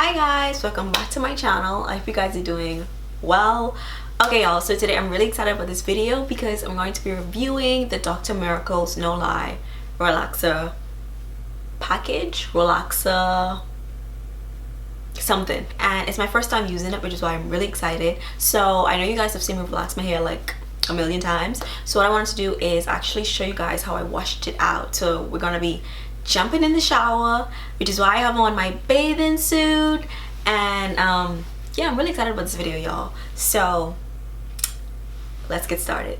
Hi guys, welcome back to my channel. I hope you guys are doing well. Okay y'all, so today I'm really excited about this video because I'm going to be reviewing the Dr. Miracle's No Lie Relaxer package, relaxer something, and it's my first time using it, which is why I'm really excited. So I know you guys have seen me relax my hair like a million times, so what I wanted to do is actually show you guys how I washed it out. So we're gonna be jumping in the shower, which is why I have on my bathing suit, and yeah, I'm really excited about this video y'all, so let's get started.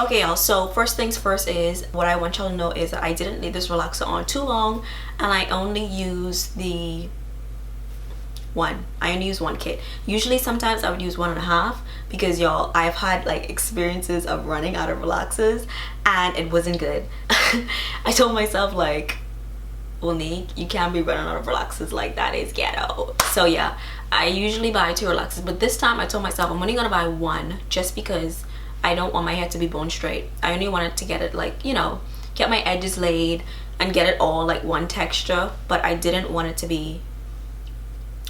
Okay y'all, so first things first is what I want y'all to know is that I didn't leave this relaxer on too long, and I only use one kit. Usually sometimes I would use 1.5 because y'all, I've had like experiences of running out of relaxers and it wasn't good. I told myself like, well Nick, you can't be running out of relaxers, like that is ghetto. So yeah, I usually buy 2 relaxers, but this time I told myself I'm only gonna buy 1 just because I don't want my hair to be bone straight. I only wanted to get it like, you know, get my edges laid and get it all like one texture, but I didn't want it to be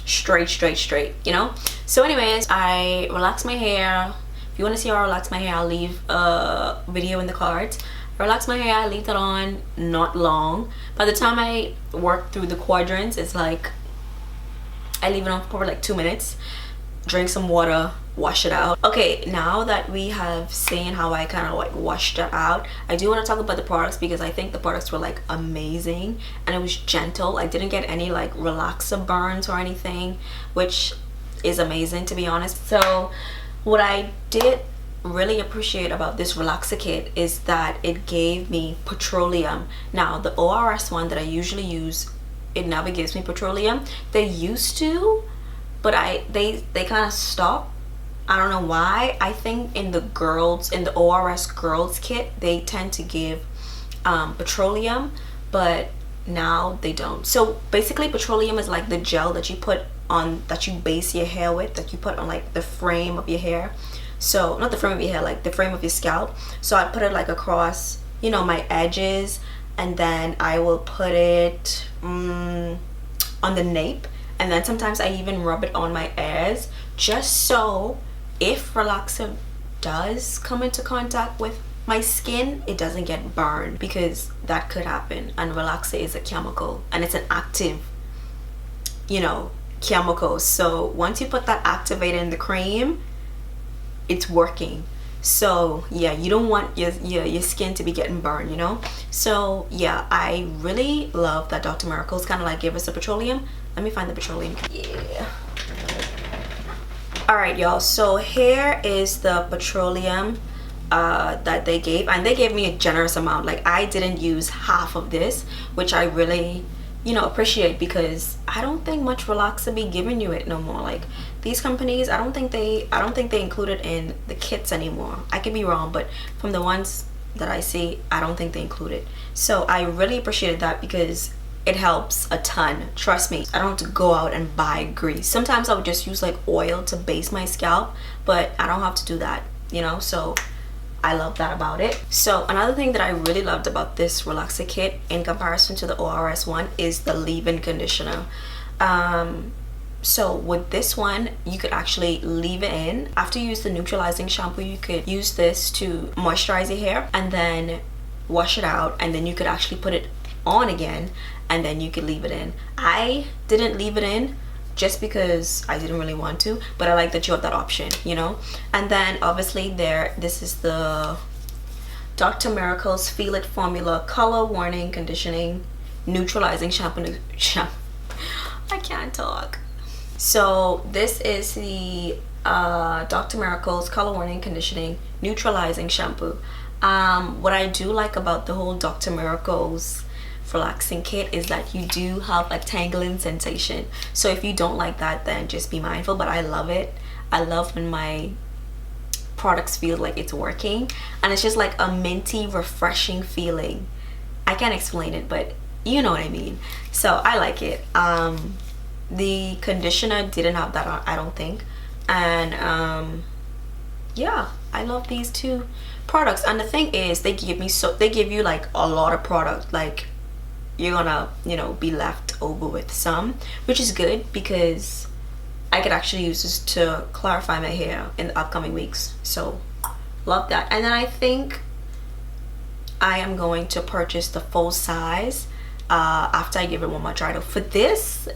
straight, you know. So anyways, I relax my hair. If you want to see how I relax my hair, I'll leave a video in the cards. I relax my hair, I leave that on not long. By the time I work through the quadrants, it's like I leave it on for like 2 minutes. drink some water, wash it out. Okay, now that we have seen how I kind of like washed it out, I do want to talk about the products because I think the products were like amazing and it was gentle. I didn't get any like relaxer burns or anything, which is amazing to be honest. So what I did really appreciate about this relaxer kit is that it gave me petroleum. Now the ORS one that I usually use, it never gives me petroleum. They used to, but they kind of stopped. I don't know why. I think in the ORS girls kit they tend to give petroleum, but now they don't. So basically petroleum is like the gel that you put on, that you base your hair with, that you put on like the frame of your hair. So not the frame of your hair, like the frame of your scalp. So I put it like across, you know, my edges, and then I will put it on the nape, and then sometimes I even rub it on my ears, just so if relaxer does come into contact with my skin, it doesn't get burned, because that could happen. And relaxer is a chemical, and it's an active, you know, chemical. So once you put that activator in the cream, it's working. So yeah, you don't want your skin to be getting burned, you know. So yeah, I really love that Dr. Miracle's kind of like give us the petroleum. Let me find the petroleum. Yeah. All right, y'all, so here is the petroleum that they gave, and they gave me a generous amount. Like I didn't use half of this, which I really, you know, appreciate, because I don't think much relaxer be giving you it no more. Like these companies, I don't think they include it in the kits anymore. I could be wrong, but from the ones that I see, I don't think they include it. So I really appreciated that, because it helps a ton, trust me. I don't have to go out and buy grease. Sometimes I would just use like oil to base my scalp, but I don't have to do that, you know. So I love that about it. So another thing that I really loved about this relaxer kit in comparison to the ORS one is the leave-in conditioner. So with this one, you could actually leave it in. After you use the neutralizing shampoo, you could use this to moisturize your hair and then wash it out, and then you could actually put it on again, and then you could leave it in. I didn't leave it in just because I didn't really want to, but I like that you have that option, you know. And then obviously this is the Dr. Miracle's Feel It Formula Color Warning Conditioning Neutralizing Shampoo. I can't talk. So this is the Dr. Miracle's Color Warning Conditioning Neutralizing Shampoo. What I do like about the whole Dr. Miracle's relaxing kit is that you do have a tangling sensation. So if you don't like that, then just be mindful, but I love it. I love when my products feel like it's working, and it's just like a minty, refreshing feeling. I can't explain it, but you know what I mean. So I like it. The conditioner didn't have that on, I don't think. And yeah, I love these two products. And the thing is, they give you like a lot of product. Like you're gonna, you know, be left over with some, which is good, because I could actually use this to clarify my hair in the upcoming weeks. So love that. And then I think I am going to purchase the full size after I give it one more try. For this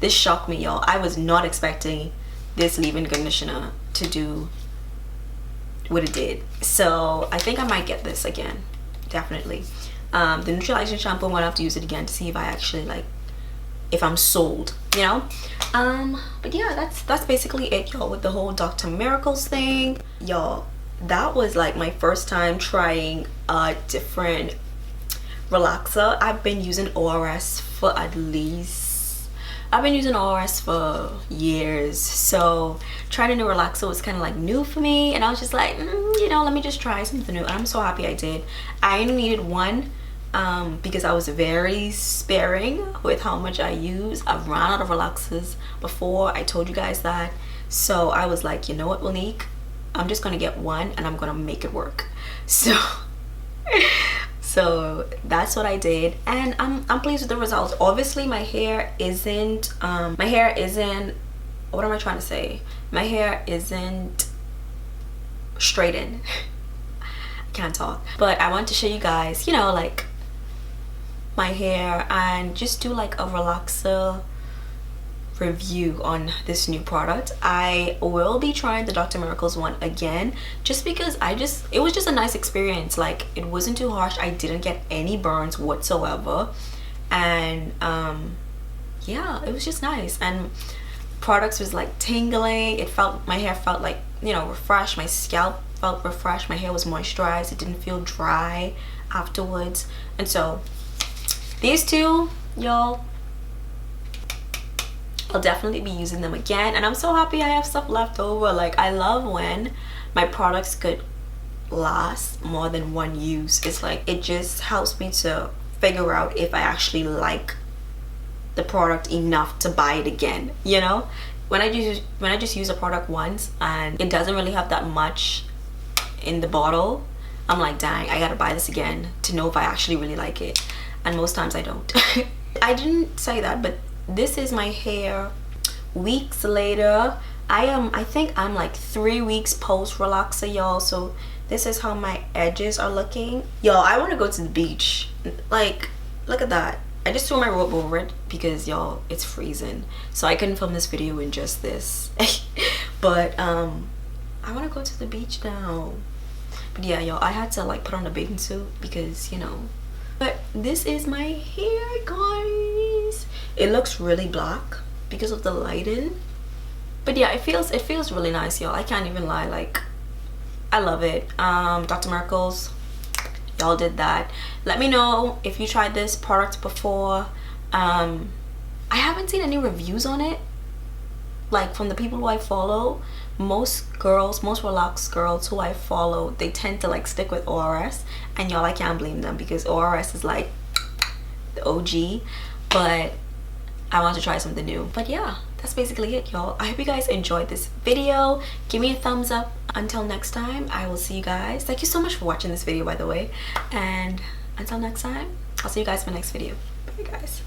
shocked me, y'all. I was not expecting this leave-in conditioner to do what it did. So I think I might get this again, definitely. The neutralizing shampoo, I'm gonna have to use it again to see if I actually like, if I'm sold, you know. But yeah, that's basically it, y'all, with the whole Dr. Miracles thing. Y'all, that was like my first time trying a different relaxer. I've been using ORS for for years, so trying a new relaxer was kind of like new for me, and I was just like, you know, let me just try something new, and I'm so happy I did. I only needed one because I was very sparing with how much I use. I've run out of relaxers before, I told you guys that. So I was like, you know what, Monique, I'm just gonna get one and I'm gonna make it work. So so that's what I did, and I'm pleased with the results. Obviously my hair isn't what am I trying to say, my hair isn't straightened. I can't talk, but I want to show you guys, you know, like my hair, and just do like a relaxer review on this new product. I will be trying the Dr. Miracles one again, just because it was just a nice experience. Like, it wasn't too harsh. I didn't get any burns whatsoever, and yeah, it was just nice. And products was like tingling. My hair felt like, you know, refreshed. My scalp felt refreshed. My hair was moisturized. It didn't feel dry afterwards. And so these two, y'all, I'll definitely be using them again, and I'm so happy I have stuff left over. Like, I love when my products could last more than one use. It's like, it just helps me to figure out if I actually like the product enough to buy it again, you know. When I just use a product once and it doesn't really have that much in the bottle, I'm like, dang, I gotta buy this again to know if I actually really like it. And most times I don't. I didn't say that, but this is my hair weeks later. I think I'm like 3 weeks post relaxer, y'all. So this is how my edges are looking. Y'all, I want to go to the beach. Like, look at that. I just threw my robe over it because, y'all, it's freezing, so I couldn't film this video in just this. But I want to go to the beach now. But yeah, y'all, I had to like put on a bathing suit because, you know. But this is my hair, guys. It looks really black because of the lighting, but yeah, it feels really nice, y'all. I can't even lie. Like, I love it. Dr. Miracles, y'all did that. Let me know if you tried this product before. I haven't seen any reviews on it, like from the people who I follow. Most relaxed girls who I follow, they tend to like stick with ORS, and y'all, I can't blame them because ORS is like the OG. But I want to try something new. But yeah, that's basically it, y'all. I hope you guys enjoyed this video. Give me a thumbs up. Until next time, I will see you guys. Thank you so much for watching this video, by the way, and until next time, I'll see you guys in my next video. Bye, guys.